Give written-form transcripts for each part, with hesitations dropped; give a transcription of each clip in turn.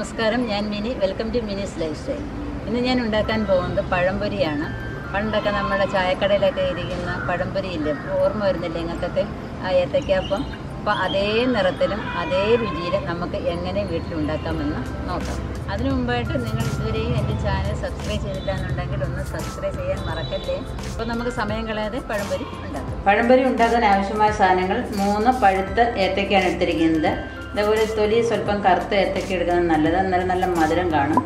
നമസ്കാരം, ഞാൻ Mini. Welcome to Mini's lifestyle. ഇന്ന് ഞാൻ ഉണ്ടാക്കാൻ പോകുന്നത് പഴംപൊരിയാണ്. പണ്ടൊക്കെ നമ്മുടെ ചായക്കടയിലൊക്കെ ഇരിക്കുന്ന പഴംപൊരിയില്ലേ, ഓർമ്മ വരുന്നില്ല നിങ്ങൾക്കൊക്കെ? ആ ഏത്തയ്ക്കാപ്പം. അപ്പോൾ അതേ നിറത്തിലും അതേ രുചിയിലും നമുക്ക് എങ്ങനെ വീട്ടിലുണ്ടാക്കാമെന്ന് നോക്കാം. അതിനു മുമ്പായിട്ട് നിങ്ങൾ ഇതുവരെയും എൻ്റെ ചാനൽ സബ്സ്ക്രൈബ് ചെയ്തില്ല എന്നുണ്ടെങ്കിൽ ഒന്ന് സബ്സ്ക്രൈബ് ചെയ്യാൻ മറക്കല്ലേ. അപ്പോൾ നമുക്ക് സമയം കളയാതെ പഴംപൊരി ഉണ്ടാക്കാം. പഴംപൊരി ഉണ്ടാക്കാൻ ആവശ്യമായ സാധനങ്ങൾ: 3 പഴുത്ത ഏത്തയ്ക്കാണ് എടുത്തിരിക്കുന്നത്. ഇതേപോലെ തൊലി സ്വല്പം കറുത്ത ഏത്തയ്ക്ക എടുക്കുന്നത് നല്ലത്, അന്നേരം നല്ല മധുരം കാണും.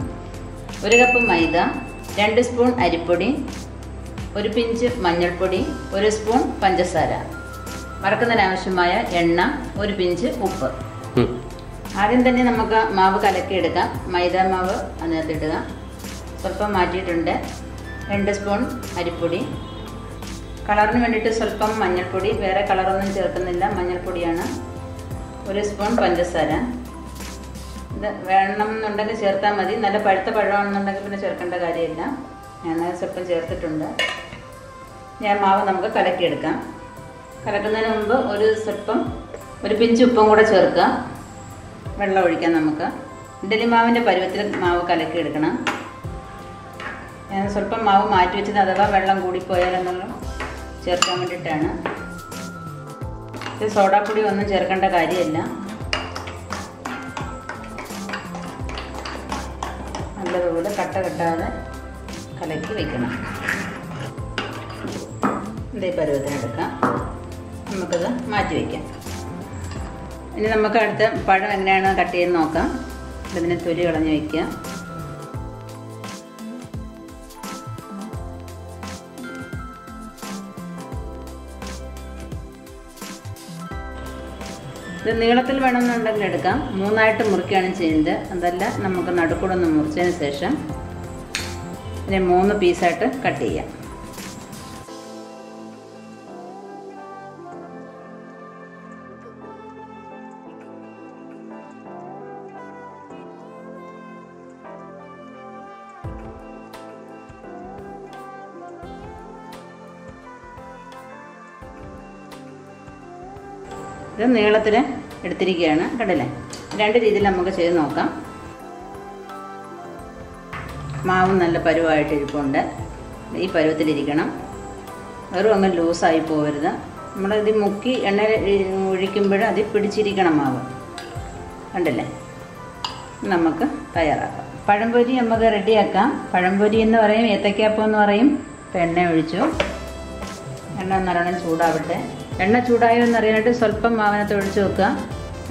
1 കപ്പ് മൈദ, 2 സ്പൂൺ അരിപ്പൊടി, 1 പിഞ്ച് മഞ്ഞൾപ്പൊടി, 1 സ്പൂൺ പഞ്ചസാര, വറക്കുന്നതിനാവശ്യമായ എണ്ണ, 1 പിഞ്ച് ഉപ്പ്. ആദ്യം തന്നെ നമുക്ക് മാവ് കലക്കിയെടുക്കാം. മൈദ മാവ് അതിനകത്തിടുക. സ്വല്പം മാറ്റിയിട്ടുണ്ട്. 2 സ്പൂൺ അരിപ്പൊടി, കളറിന് വേണ്ടിയിട്ട് സ്വല്പം മഞ്ഞൾപ്പൊടി, വേറെ കളറൊന്നും ചേർക്കുന്നില്ല, മഞ്ഞൾപ്പൊടിയാണ്. 1 സ്പൂൺ പഞ്ചസാര. ഇത് വേണം എന്നുണ്ടെങ്കിൽ ചേർത്താൽ മതി. നല്ല പഴുത്ത പഴമാണെന്നുണ്ടെങ്കിൽ പിന്നെ ചേർക്കേണ്ട കാര്യമില്ല. ഞാൻ സ്വല്പം ചേർത്തിട്ടുണ്ട്. ഞാൻ മാവ് നമുക്ക് കലക്കിയെടുക്കാം. കലക്കുന്നതിന് മുമ്പ് ഒരു പിഞ്ച് ഉപ്പും കൂടെ ചേർക്കുക. വെള്ളം ഒഴിക്കാം നമുക്ക്. ഇഡ്ഡലി മാവിൻ്റെ പരുവത്തിൽ മാവ് കലക്കിയെടുക്കണം. ഞാൻ സ്വല്പം മാവ് മാറ്റി വെച്ചത് അഥവാ വെള്ളം കൂടിപ്പോയാലെന്നുള്ള ചേർക്കാൻ വേണ്ടിയിട്ടാണ്. ഇത് സോഡാപ്പൊടി ഒന്നും ചേർക്കേണ്ട കാര്യമില്ല. നല്ലതുപോലെ കട്ട കെട്ടാതെ കലക്കി വയ്ക്കണം. ഇതേ പരുവത്തിനെടുക്കാം. നമുക്കത് മാറ്റി വയ്ക്കാം. ഇനി നമുക്ക് അടുത്ത പഴം എങ്ങനെയാണ് കട്ട് ചെയ്ത് നോക്കാം. ഇതിനെ തൊലി കളഞ്ഞ് വയ്ക്കുക. ഇത് നീളത്തിൽ വേണമെന്നുണ്ടെങ്കിൽ എടുക്കാം. 3ആയിട്ട് മുറിക്കുകയാണ് ചെയ്യുന്നത്. അതല്ല, നമുക്ക് നടുക്കൂടെ ഒന്ന് മുറിച്ചതിന് ശേഷം ഇതിനെ 3 പീസായിട്ട് കട്ട് ചെയ്യാം. ഇത് നീളത്തിൽ എടുത്തിരിക്കുകയാണ്, കണ്ടില്ലേ? 2 രീതിയിൽ നമുക്ക് ചെയ്ത് നോക്കാം. മാവും നല്ല പരുവായിട്ട് ഇരിപ്പുണ്ട്. ഈ പരുവത്തിലിരിക്കണം. വെറും അങ്ങ് ലൂസായി പോകരുത്. നമ്മളിത് മുക്കി എണ്ണ ഒഴിക്കുമ്പോൾ അതിൽ പിടിച്ചിരിക്കണം മാവ്, കണ്ടില്ലേ? നമുക്ക് തയ്യാറാക്കാം. പഴംപൊരി നമുക്ക് റെഡിയാക്കാം. പഴംപൊരി എന്ന് പറയും, ഏത്തയ്ക്കാപ്പം എന്ന് പറയും. ഇപ്പം എണ്ണ ഒഴിച്ചു. എണ്ണ നല്ലോണം ചൂടാവട്ടെ. എണ്ണ ചൂടായോ എന്നറിയാനായിട്ട് സ്വല്പം മാവിനകത്ത് ഒഴിച്ച് വെക്കുക.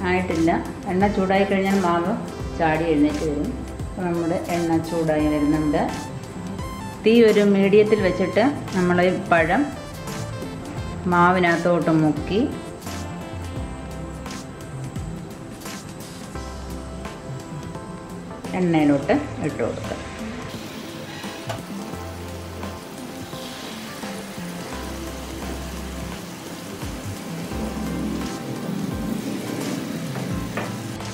ആയിട്ടില്ല. എണ്ണ ചൂടായി കഴിഞ്ഞാൽ മാവ് ചാടി എഴുന്നേറ്റ് വരും. അപ്പോൾ നമ്മുടെ എണ്ണ ചൂടായി വരുന്നുണ്ട്. തീ ഒരു മീഡിയത്തിൽ വെച്ചിട്ട് നമ്മൾ ഈ പഴം മാവിനകത്തോട്ട് മുക്കി എണ്ണയിലോട്ട് ഇട്ട് കൊടുക്കുക.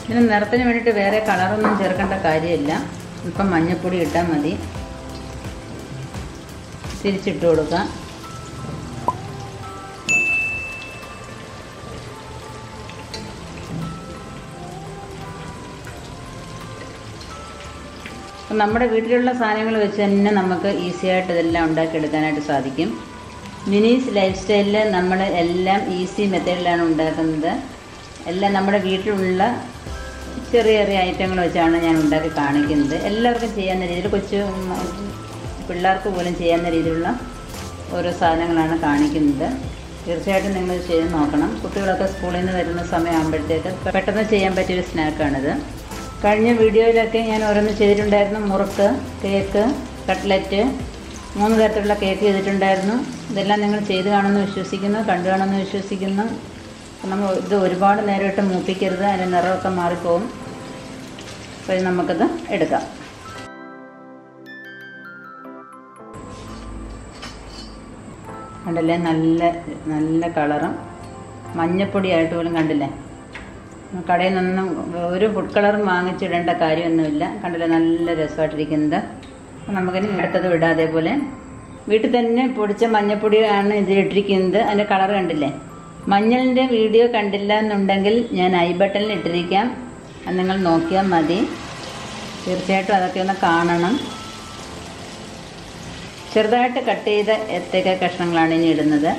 ഇതിന് നിറത്തിന് വേണ്ടിയിട്ട് വേറെ കളറൊന്നും ചേർക്കേണ്ട കാര്യമില്ല. ഇപ്പം മഞ്ഞൾപ്പൊടി ഇട്ടാൽ മതി. തിരിച്ചിട്ട് കൊടുക്കാം. അപ്പം നമ്മുടെ വീട്ടിലുള്ള സാധനങ്ങൾ വെച്ച് തന്നെ നമുക്ക് ഈസിയായിട്ട് ഇതെല്ലാം ഉണ്ടാക്കിയെടുക്കാനായിട്ട് സാധിക്കും. മിനീസ് ലൈഫ് സ്റ്റൈലിൽ നമ്മൾ എല്ലാം ഈസി മെത്തേഡിലാണ് ഉണ്ടാക്കുന്നത്. എല്ലാം നമ്മുടെ വീട്ടിലുള്ള ചെറിയ ചെറിയ ഐറ്റങ്ങൾ വെച്ചാണ് ഞാൻ ഉണ്ടാക്കി കാണിക്കുന്നത്. എല്ലാവർക്കും ചെയ്യാവുന്ന രീതിയിൽ, കൊച്ചു പിള്ളേർക്ക് പോലും ചെയ്യാവുന്ന രീതിയിലുള്ള ഓരോ സാധനങ്ങളാണ് കാണിക്കുന്നത്. തീർച്ചയായിട്ടും നിങ്ങൾ ചെയ്ത് നോക്കണം. കുട്ടികളൊക്കെ സ്കൂളിൽ നിന്ന് വരുന്ന സമയമാകുമ്പോഴത്തേക്ക് പെട്ടെന്ന് ചെയ്യാൻ പറ്റിയൊരു സ്നാക്കാണിത്. കഴിഞ്ഞ വീഡിയോയിലൊക്കെ ഞാൻ ഓരോന്ന് ചെയ്തിട്ടുണ്ടായിരുന്നു. മുറുക്ക്, കേക്ക്, കട്ട്ലറ്റ്, 3 തരത്തിലുള്ള കേക്ക് ചെയ്തിട്ടുണ്ടായിരുന്നു. ഇതെല്ലാം നിങ്ങൾ ചെയ്ത് കാണുമെന്ന് വിശ്വസിക്കുന്നു, കണ്ടു കാണുമെന്ന് വിശ്വസിക്കുന്നു. നമ്മൾ ഇത് ഒരുപാട് നേരമായിട്ട് മൂപ്പിക്കരുത്, അതിൻ്റെ നിറമൊക്കെ മാറിപ്പോവും. അപ്പോൾ നമുക്കത് എടുക്കാം. കണ്ടില്ലേ? നല്ല നല്ല കളറും മഞ്ഞപ്പൊടിയായിട്ട് പോലും, കണ്ടില്ലേ? കടയിൽ നിന്നൊന്നും ഒരു ഫുഡ് കളറും വാങ്ങിച്ചിടേണ്ട കാര്യമൊന്നുമില്ല. കണ്ടില്ലേ? നല്ല രസമായിട്ടിരിക്കുന്നത്. നമുക്കിനി അടുത്തത് വിടാം. അതേപോലെ വീട്ടിൽ തന്നെ പൊടിച്ച മഞ്ഞപ്പൊടിയാണ് ഇതിലിട്ടിരിക്കുന്നത്. അതിൻ്റെ കളർ കണ്ടില്ലേ? മഞ്ഞളിൻ്റെ വീഡിയോ കണ്ടില്ല എന്നുണ്ടെങ്കിൽ ഞാൻ ഐ ബട്ടണിൽ ഇട്ടിരിക്കാം. അത് നിങ്ങൾ നോക്കിയാൽ മതി. തീർച്ചയായിട്ടും അതൊക്കെ ഒന്ന് കാണണം. ചെറുതായിട്ട് കട്ട് ചെയ്ത ഏത്തക്ക കഷ്ണങ്ങളാണ് ഇനി ഇടുന്നത്.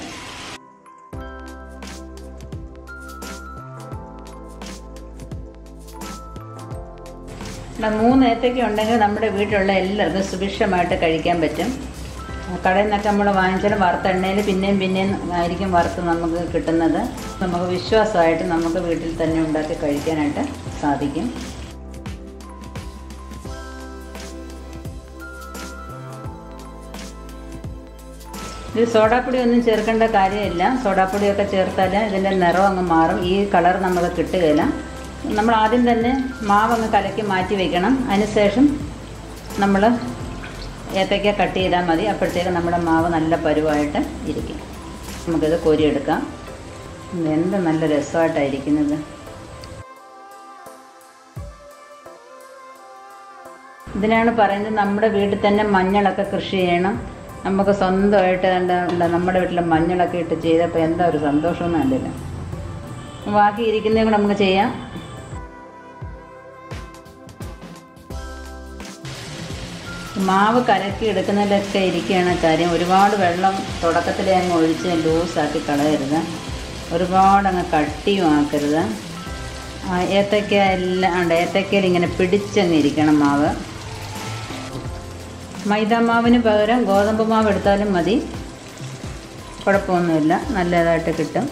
ഇവിടെ 3 ഏത്തക്ക ഉണ്ടെങ്കിൽ നമ്മുടെ വീട്ടിലുള്ള എല്ലാവർക്കും സുഭിക്ഷമായിട്ട് കഴിക്കാൻ പറ്റും. കടയിൽ നിന്നൊക്കെ നമ്മൾ വാങ്ങിച്ചാലും വറുത്ത എണ്ണയിൽ പിന്നെയും ആയിരിക്കും വറുത്ത് നമുക്ക് കിട്ടുന്നത്. നമുക്ക് വിശ്വാസമായിട്ട് നമുക്ക് വീട്ടിൽ തന്നെ ഉണ്ടാക്കി കഴിക്കാനായിട്ട് സാധിക്കും. ഇത് സോഡാപ്പൊടി ഒന്നും ചേർക്കേണ്ട കാര്യമില്ല. സോഡാപ്പൊടിയൊക്കെ ചേർത്താൽ ഇതിൻ്റെ നിറം അങ്ങ് മാറും. ഈ കളർ നമുക്ക് കിട്ടുകയില്ല. നമ്മൾ ആദ്യം തന്നെ മാവ് അങ്ങ് കലക്കി മാറ്റി വയ്ക്കണം. അതിനുശേഷം നമ്മൾ ഏത്തയ്ക്ക കട്ട് ചെയ്താൽ മതി. അപ്പോഴത്തേക്ക് നമ്മുടെ മാവ് നല്ല പരുവായിട്ട് ഇരിക്കും. നമുക്കിത് കോരിയെടുക്കാം. എന്ത് നല്ല രസമായിട്ടായിരിക്കുന്നത്. ഇതിനാണ് പറയുന്നത് നമ്മുടെ വീട്ടിൽ തന്നെ മഞ്ഞളൊക്കെ കൃഷി ചെയ്യണം. നമുക്ക് സ്വന്തമായിട്ട് നമ്മുടെ വീട്ടിലെ മഞ്ഞളൊക്കെ ഇട്ട് ചെയ്തപ്പോൾ എന്താ ഒരു സന്തോഷമൊന്നും അല്ലല്ലോ. ബാക്കി ഇരിക്കുന്നതും കൂടെ നമുക്ക് ചെയ്യാം. മാവ് കലക്കി എടുക്കുന്നതിലൊക്കെ ഇരിക്കുകയാണ് കാര്യം. ഒരുപാട് വെള്ളം തുടക്കത്തിലേ അങ്ങ് ഒഴിച്ച് ലൂസാക്കി കളയരുത്. ഒരുപാട് അങ്ങ് കട്ടിയും ആക്കരുത്. ഏത്തയ്ക്ക എല്ലാം ഉണ്ട്. ഏത്തയ്ക്കയിൽ ഇങ്ങനെ പിടിച്ചങ്ങ് ഇരിക്കണം മാവ്. മൈദാമാവിന് പകരം ഗോതമ്പ് മാവ് എടുത്താലും മതി, കുഴപ്പമൊന്നുമില്ല, നല്ലതായിട്ട് കിട്ടും.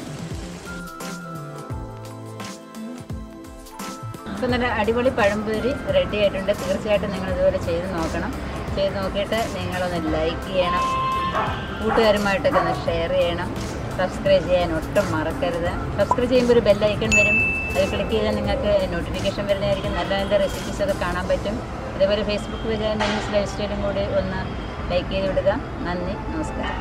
ഇപ്പം നല്ല അടിപൊളി പഴംപൊരി റെഡി ആയിട്ടുണ്ട്. തീർച്ചയായിട്ടും നിങ്ങൾ ഇതുപോലെ ചെയ്ത് നോക്കണം. ചെയ്ത് നോക്കിയിട്ട് നിങ്ങളൊന്ന് ലൈക്ക് ചെയ്യണം, കൂട്ടുകാരുമായിട്ടൊക്കെ ഒന്ന് ഷെയർ ചെയ്യണം, സബ്സ്ക്രൈബ് ചെയ്യാൻ ഒട്ടും മറക്കരുത്. സബ്സ്ക്രൈബ് ചെയ്യുമ്പോൾ ഒരു ബെല്ലൈക്കൺ വരും, അത് ക്ലിക്ക് ചെയ്താൽ നിങ്ങൾക്ക് നോട്ടിഫിക്കേഷൻ വരുന്നതായിരിക്കും. നല്ല നല്ല റെസിപ്പീസൊക്കെ കാണാൻ പറ്റും. അതേപോലെ ഫേസ്ബുക്ക് പേജ് മിനിസ് ലൈഫ് സ്റ്റൈലും കൂടി ഒന്ന് ലൈക്ക് ചെയ്ത് വിടുക. നന്ദി, നമസ്കാരം.